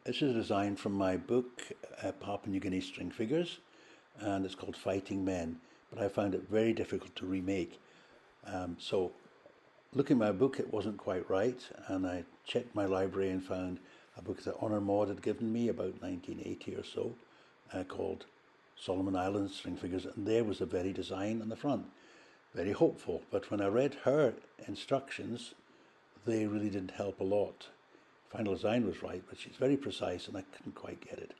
This is a design from my book, Papua New Guinea String Figures, and it's called Fighting Men, but I found it very difficult to remake. So looking at my book, it wasn't quite right, and I checked my library and found a book that Honor Maud had given me about 1980 or so, called Solomon Islands String Figures, and there was the very design on the front. Very hopeful, but when I read her instructions, they really didn't help a lot. Final design was right, but she's very precise and I couldn't quite get it.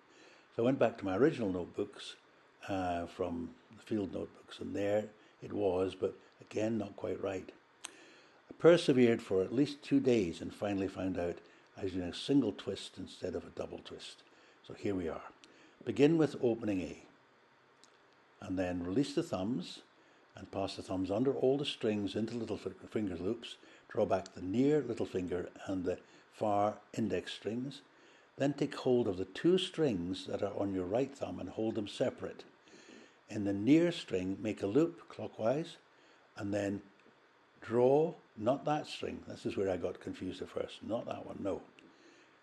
So I went back to my original notebooks from the field notebooks, and there it was, but again, not quite right. I persevered for at least 2 days and finally found out I was doing a single twist instead of a double twist. So here we are. Begin with opening A, and then release the thumbs and pass the thumbs under all the strings into little finger loops. Draw back the near little finger and the far index strings. Then take hold of the 2 strings that are on your right thumb and hold them separate. In the near string, make a loop clockwise and then draw, not that string, this is where I got confused at first, not that one, no.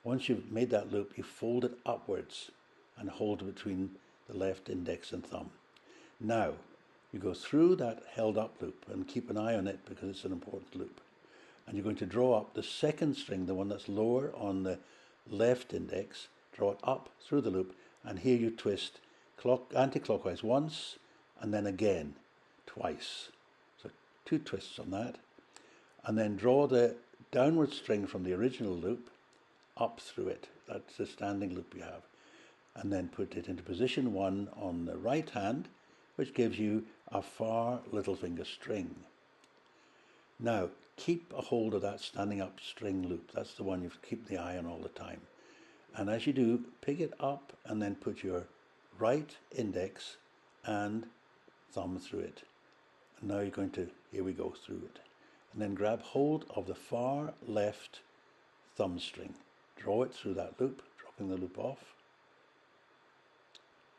Once you've made that loop, you fold it upwards and hold it between the left index and thumb. Now, you go through that held up loop and keep an eye on it because it's an important loop. And you're going to draw up the second string, the one that's lower on the left index, draw it up through the loop, and here you twist anti-clockwise once and then again twice. So 2 twists on that, and then draw the downward string from the original loop up through it. That's the standing loop you have, and then put it into position 1 on the right hand, which gives you a far little finger string. Now, keep a hold of that standing up string loop. That's the one you keep the eye on all the time. And as you do, pick it up and then put your right index and thumb through it. And now you're going to, here we go, through it. And then grab hold of the far left thumb string. Draw it through that loop, dropping the loop off.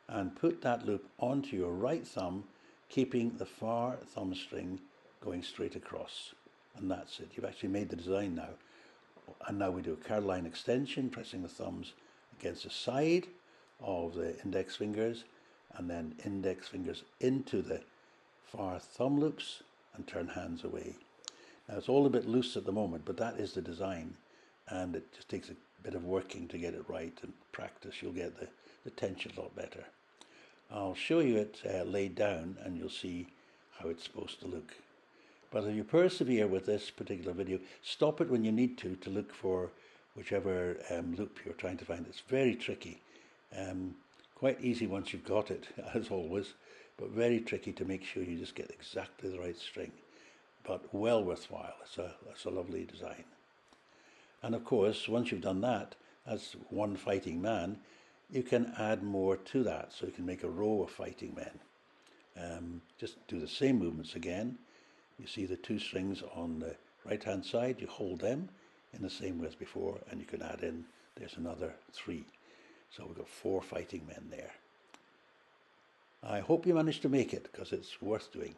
And put that loop onto your right thumb, keeping the far thumb string going straight across. And that's it. You've actually made the design now. And now we do a Caroline extension, pressing the thumbs against the side of the index fingers, and then index fingers into the far thumb loops and turn hands away. Now it's all a bit loose at the moment, but that is the design, and it just takes a bit of working to get it right, and practice you'll get the tension a lot better. I'll show you it laid down and you'll see how it's supposed to look. But if you persevere with this particular video, stop it when you need to look for whichever loop you're trying to find. It's very tricky. Quite easy once you've got it, as always, but very tricky to make sure you just get exactly the right string. But well worthwhile. It's a lovely design. And of course, once you've done that, as one fighting man, you can add more to that. So you can make a row of fighting men. Just do the same movements again. You see the 2 strings on the right hand side, you hold them in the same way as before, and you can add in, there's another 3. So we've got 4 fighting men there. I hope you managed to make it because it's worth doing.